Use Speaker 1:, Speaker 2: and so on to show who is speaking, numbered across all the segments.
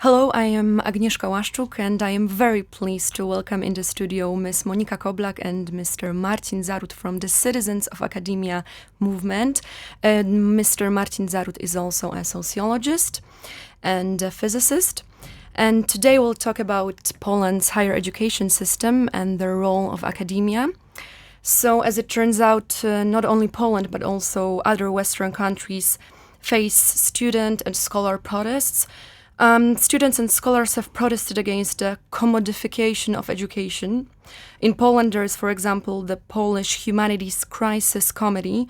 Speaker 1: Hello, I am Agnieszka Łaszczuk, and I am very pleased to welcome in the studio Ms. Monika Koblak and Mr. Marcin Zaród from the Citizens of Academia movement. Mr. Marcin Zaród is also a sociologist and a physicist. And today we'll talk about Poland's higher education system and the role of academia. So, as it turns out, not only Poland, but also other Western countries face student and scholar protests. Students and scholars have protested against the commodification of education. In Poland, there is, for example, the Polish Humanities Crisis Committee,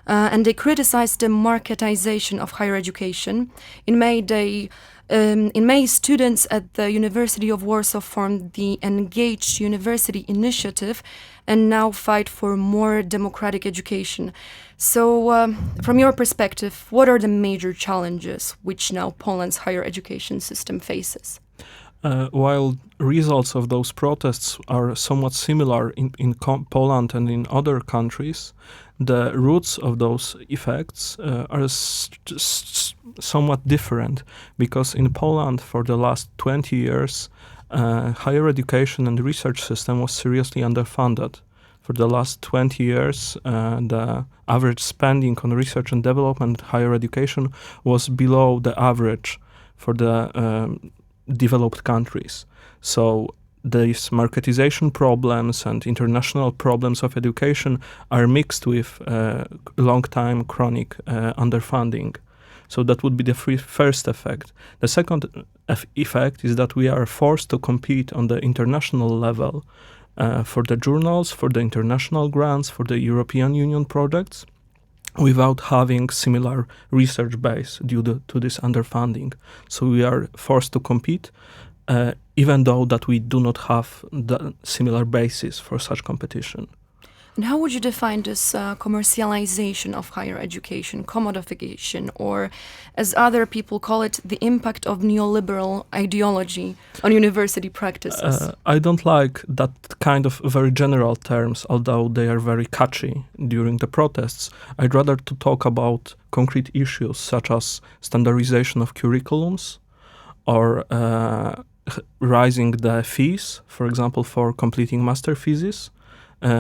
Speaker 1: and they criticized the marketization of higher education. In May, students at the University of Warsaw formed the Engaged University Initiative and now fight for more democratic education. So, from your perspective, what are the major challenges which now Poland's higher education system faces?
Speaker 2: While results of those protests are somewhat similar in Poland and in other countries, the roots of those effects are somewhat different, because in Poland for the last 20 years, higher education and research system was seriously underfunded. For the last 20 years, the average spending on research and development higher education was below the average for the developed countries. So these marketization problems and international problems of education are mixed with long-time chronic underfunding. So that would be the first effect. The second effect is that we are forced to compete on the international level for the journals, for the international grants, for the European Union projects, without having similar research base due to this underfunding. So we are forced to compete, even though that we do not have the similar basis for such competition.
Speaker 1: And how would you define this commercialization of higher education, commodification, or as other people call it, the impact of neoliberal ideology on university practices?
Speaker 2: I don't like that kind of very general terms, although they are very catchy during the protests. I'd rather to talk about concrete issues such as standardization of curriculums or rising the fees, for example, for completing master thesis.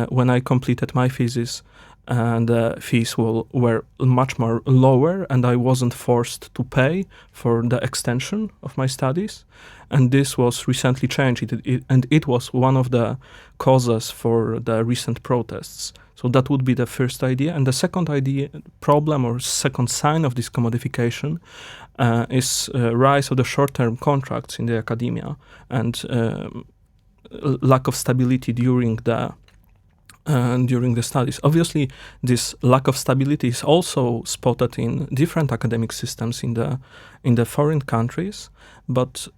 Speaker 2: When I completed my thesis, the fees were much more lower, and I wasn't forced to pay for the extension of my studies. And this was recently changed, and it was one of the causes for the recent protests. So that would be the first idea. And the second problem or second sign of this commodification is rise of the short-term contracts in the academia and lack of stability during the studies. Obviously, this lack of stability is also spotted in different academic systems in the foreign countries, but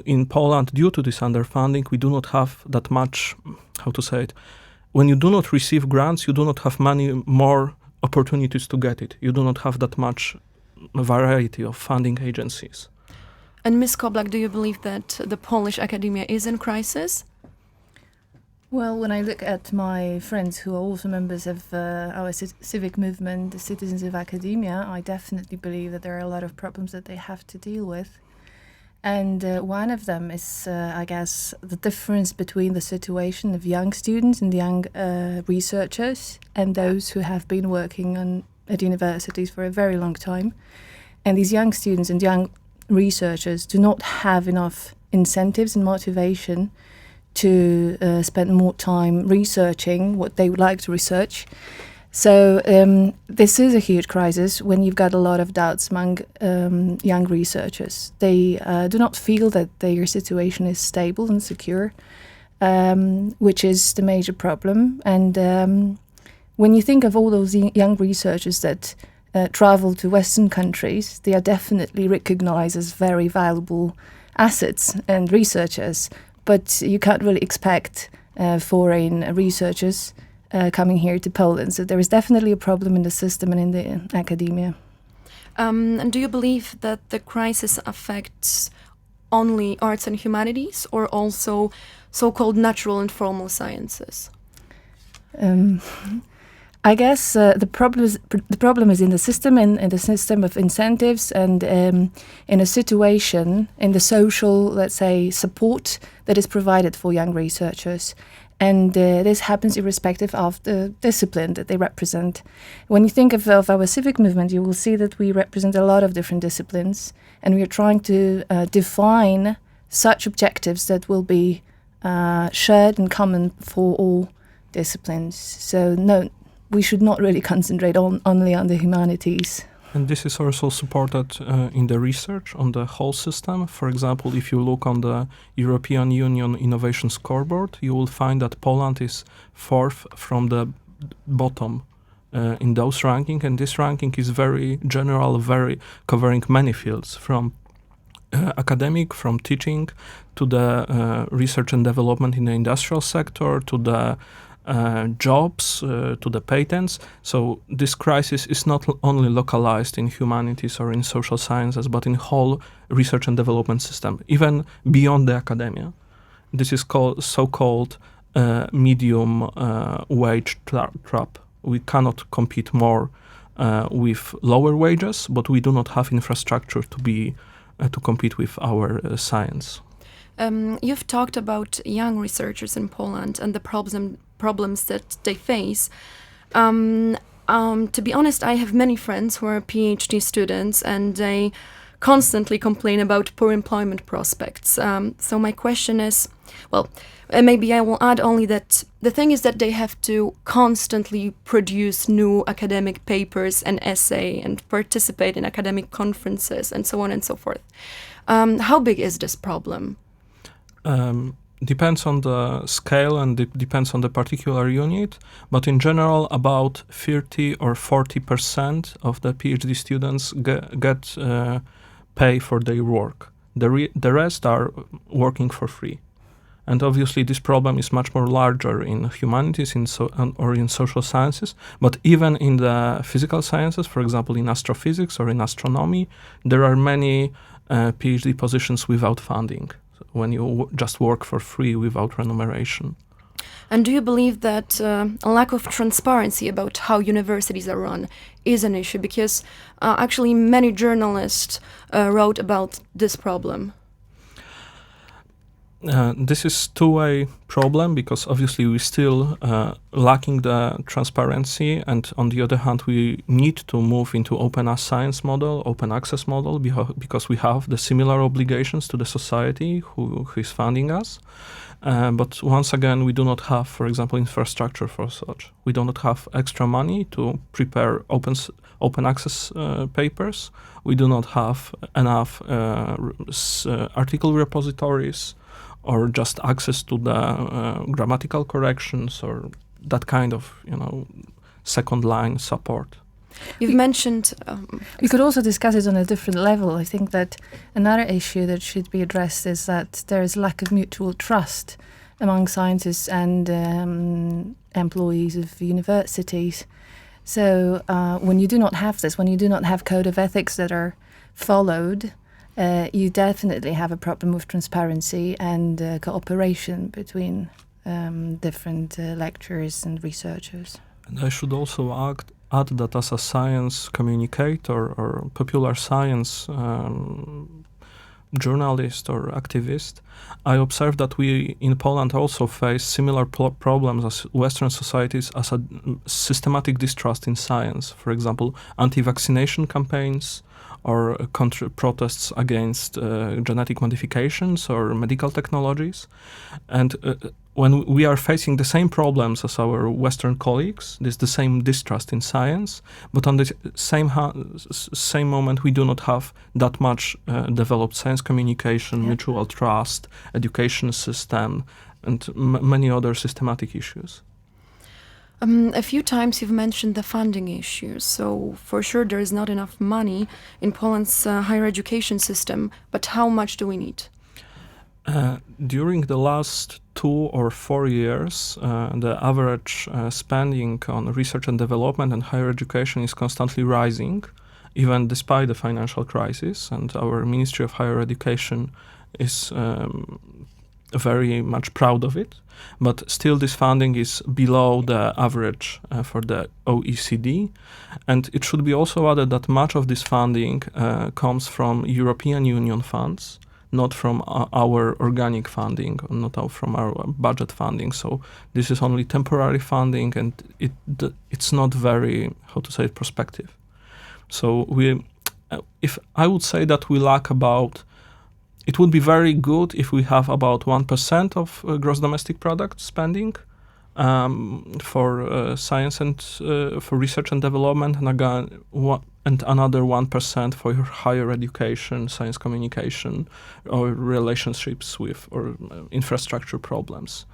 Speaker 2: in Poland, due to this underfunding, we do not have that much, when you do not receive grants, you do not have many more opportunities to get it. You do not have that much variety of funding agencies.
Speaker 1: And Ms. Koblak, do you believe that the Polish academia is in crisis?
Speaker 3: Well, when I look at my friends who are also members of our civic movement, the Citizens of Academia, I definitely believe that there are a lot of problems that they have to deal with. And one of them is, I guess, the difference between the situation of young students and young researchers and those who have been working at universities for a very long time. And these young students and young researchers do not have enough incentives and motivation to spend more time researching what they would like to research. So this is a huge crisis when you've got a lot of doubts among young researchers. They do not feel that their situation is stable and secure, which is the major problem. And when you think of all those young researchers that travel to Western countries, they are definitely recognized as very valuable assets and researchers. But you can't really expect foreign researchers coming here to Poland. So there is definitely a problem in the system and in the academia.
Speaker 1: And do you believe that the crisis affects only arts and humanities or also so-called natural and formal sciences?
Speaker 3: I guess the problem is in the system, in the system of incentives, and in a situation, in the social, let's say, support that is provided for young researchers. And this happens irrespective of the discipline that they represent. When you think of our civic movement, you will see that we represent a lot of different disciplines, and we are trying to define such objectives that will be shared and common for all disciplines. So no, we should not really concentrate only on the humanities.
Speaker 2: And this is also supported in the research on the whole system. For example, if you look on the European Union Innovation Scoreboard, you will find that Poland is fourth from the bottom in those ranking. And this ranking is very general, very covering many fields, from academic, from teaching, to the research and development in the industrial sector, to the jobs, to the patents. So this crisis is not only localized in humanities or in social sciences, but in whole research and development system, even beyond the academia. This is called so-called medium wage trap. We cannot compete more with lower wages, but we do not have infrastructure to be to compete with our science.
Speaker 1: You've talked about young researchers in Poland and the problems that they face. To be honest, I have many friends who are PhD students, and they constantly complain about poor employment prospects. So my question is, well, maybe I will add only that the thing is that they have to constantly produce new academic papers and essay and participate in academic conferences and so on and so forth. How big is this problem?
Speaker 2: Depends on the scale and depends on the particular unit, but in general, about 30 or 40% of the PhD students get pay for their work. The rest are working for free. And obviously, this problem is much more larger in humanities or in social sciences, but even in the physical sciences, for example, in astrophysics or in astronomy, there are many PhD positions without funding, when you just work for free without remuneration.
Speaker 1: And do you believe that a lack of transparency about how universities are run is an issue? Because actually many journalists wrote about this problem.
Speaker 2: This is two-way problem, because obviously we still lacking the transparency, and on the other hand we need to move into open science model, open access model, because we have the similar obligations to the society who is funding us. But once again, we do not have, for example, infrastructure for such. We do not have extra money to prepare open access papers. We do not have enough article repositories, or just access to the grammatical corrections, or that kind of, second line support.
Speaker 1: You've mentioned...
Speaker 3: we could also discuss it on a different level. I think that another issue that should be addressed is that there is lack of mutual trust among scientists and employees of universities. So when you do not have this, when you do not have code of ethics that are followed, you definitely have a problem with transparency and cooperation between different lecturers and researchers.
Speaker 2: And I should also add that as a science communicator or popular science journalist or activist, I observe that we in Poland also face similar problems as Western societies, as a systematic distrust in science. For example, anti-vaccination campaigns, or protests against genetic modifications or medical technologies. And when we are facing the same problems as our Western colleagues, there's the same distrust in science, but on the same moment, we do not have that much developed science communication, mutual trust, education system, and many other systematic issues.
Speaker 1: A few times you've mentioned the funding issue. So for sure there is not enough money in Poland's higher education system, but how much do we need?
Speaker 2: During the last 2 or 4 years, the average spending on research and development and higher education is constantly rising, even despite the financial crisis. And our Ministry of Higher Education is very much proud of it, but still this funding is below the average for the OECD. And it should be also added that much of this funding comes from European Union funds, not from our organic funding, not from our budget funding. So this is only temporary funding, and it's not very, how to say it, prospective. So if I would say that we lack about, it would be very good if we have about 1% of gross domestic product spending for science and for research and development, and again, and another 1% for higher education, science communication, or relationships with or infrastructure problems.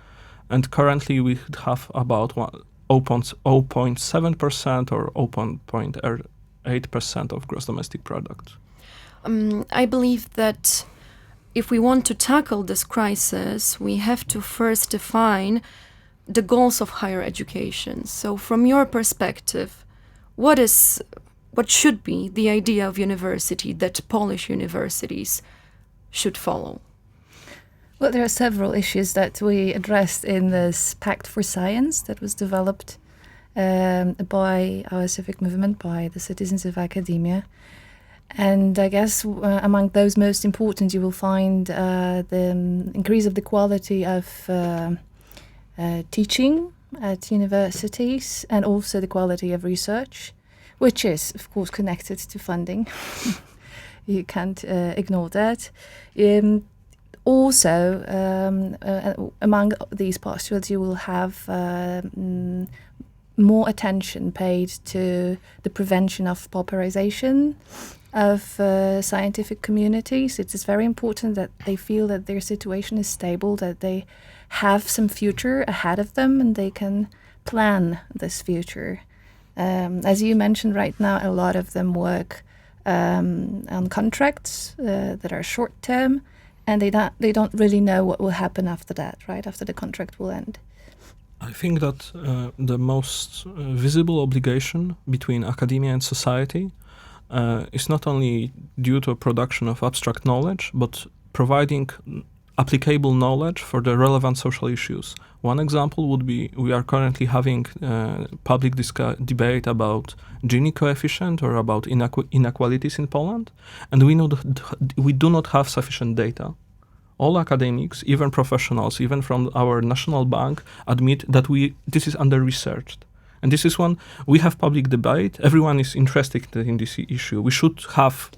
Speaker 2: And currently we have about 0.7% or 0.8% of gross domestic product.
Speaker 1: I believe that if we want to tackle this crisis, we have to first define the goals of higher education. So from your perspective, what should be the idea of university that Polish universities should follow?
Speaker 3: Well, there are several issues that we addressed in this Pact for Science that was developed by our civic movement, by the citizens of academia. And I guess among those most important, you will find the increase of the quality of teaching at universities, and also the quality of research, which is, of course, connected to funding. You can't ignore that. Also, among these postulates, you will have more attention paid to the prevention of pauperization of scientific communities. It is very important that they feel that their situation is stable, that they have some future ahead of them, and they can plan this future. As you mentioned, right now, a lot of them work on contracts that are short-term, and they don't really know what will happen after that, right? After the contract will end.
Speaker 2: I think that the most visible obligation between academia and society is not only due to a production of abstract knowledge, but providing applicable knowledge for the relevant social issues. One example would be, we are currently having public debate about Gini coefficient or about inequalities in Poland, and we know that we do not have sufficient data. All academics, even professionals, even from our national bank, admit that this is under-researched. And this is when we have public debate, everyone is interested in this issue. We should have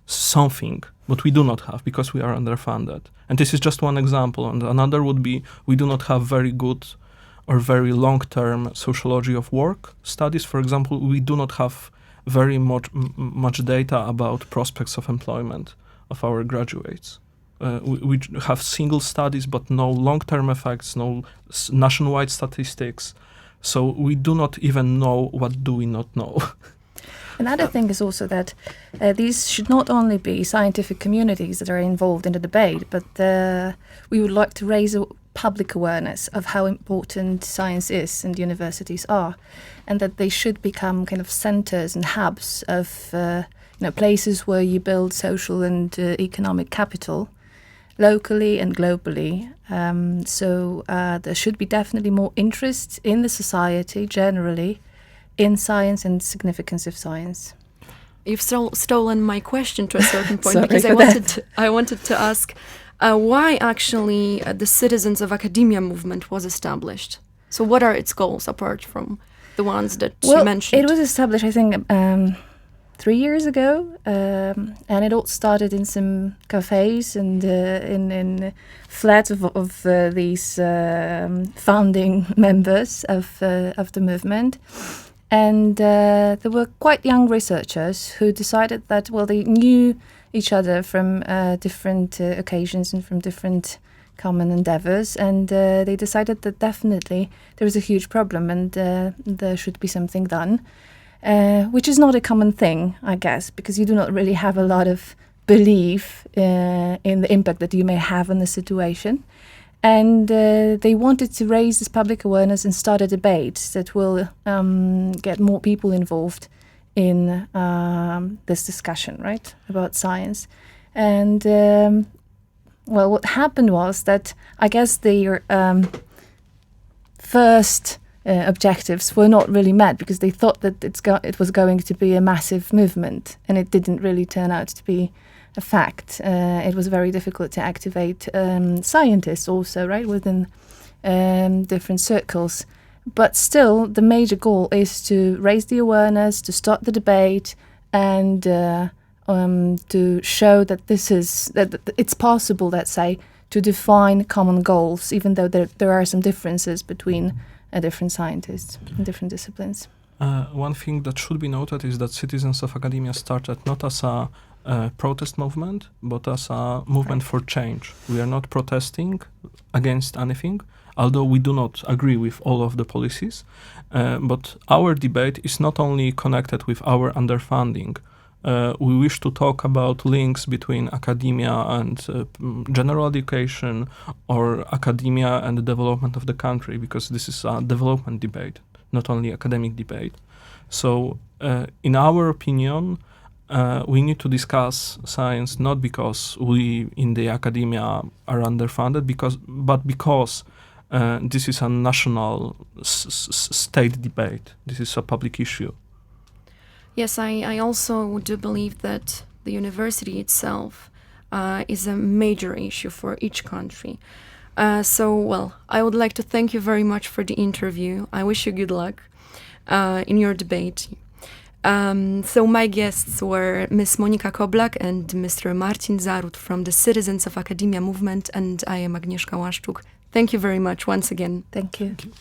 Speaker 2: something, but we do not have because we are underfunded. And this is just one example. And another would be, we do not have very good or very long-term sociology of work studies. For example, we do not have very much data about prospects of employment of our graduates. We have single studies, but no long-term effects, no nationwide statistics. So we do not even know what do we not know.
Speaker 3: Another thing is also that these should not only be scientific communities that are involved in the debate, but we would like to raise a public awareness of how important science is and universities are, and that they should become kind of centers and hubs of places where you build social and economic capital, locally and globally. So there should be definitely more interest in the society generally in science and significance of science.
Speaker 1: You've stolen my question to a certain point
Speaker 3: Sorry
Speaker 1: because
Speaker 3: for
Speaker 1: I wanted to ask why actually the Citizens of Academia movement was established. So what are its goals apart from the ones that you mentioned?
Speaker 3: It was established, I think, 3 years ago, and it all started in some cafes and in flats of these founding members of the movement. And there were quite young researchers who decided that, well, they knew each other from different occasions and from different common endeavors, and they decided that definitely there was a huge problem and there should be something done. Which is not a common thing, I guess, because you do not really have a lot of belief in the impact that you may have on the situation. And they wanted to raise this public awareness and start a debate that will get more people involved in this discussion, right, about science. And Well, what happened was that I guess the first objectives were not really met because they thought that it was going to be a massive movement, and it didn't really turn out to be a fact. It was very difficult to activate scientists also, right, within different circles. But still, the major goal is to raise the awareness, to start the debate, and to show that it's possible, let's say, to define common goals, even though there are some differences between different scientists in different disciplines.
Speaker 2: One thing that should be noted is that Citizens of Academia started not as a protest movement, but as a movement for change. We are not protesting against anything, although we do not agree with all of the policies. But our debate is not only connected with our underfunding. We wish to talk about links between academia and general education, or academia and the development of the country, because this is a development debate, not only academic debate. So, in our opinion, we need to discuss science not because we in the academia are underfunded, but because this is a national state debate. This is a public issue.
Speaker 1: Yes, I also do believe that the university itself is a major issue for each country. I would like to thank you very much for the interview. I wish you good luck in your debate. So my guests were Ms. Monika Koblak and Mr. Marcin Zaród from the Citizens of Academia movement, and I am Agnieszka Łaszczuk. Thank you very much once again.
Speaker 3: Thank you.
Speaker 2: Thank you.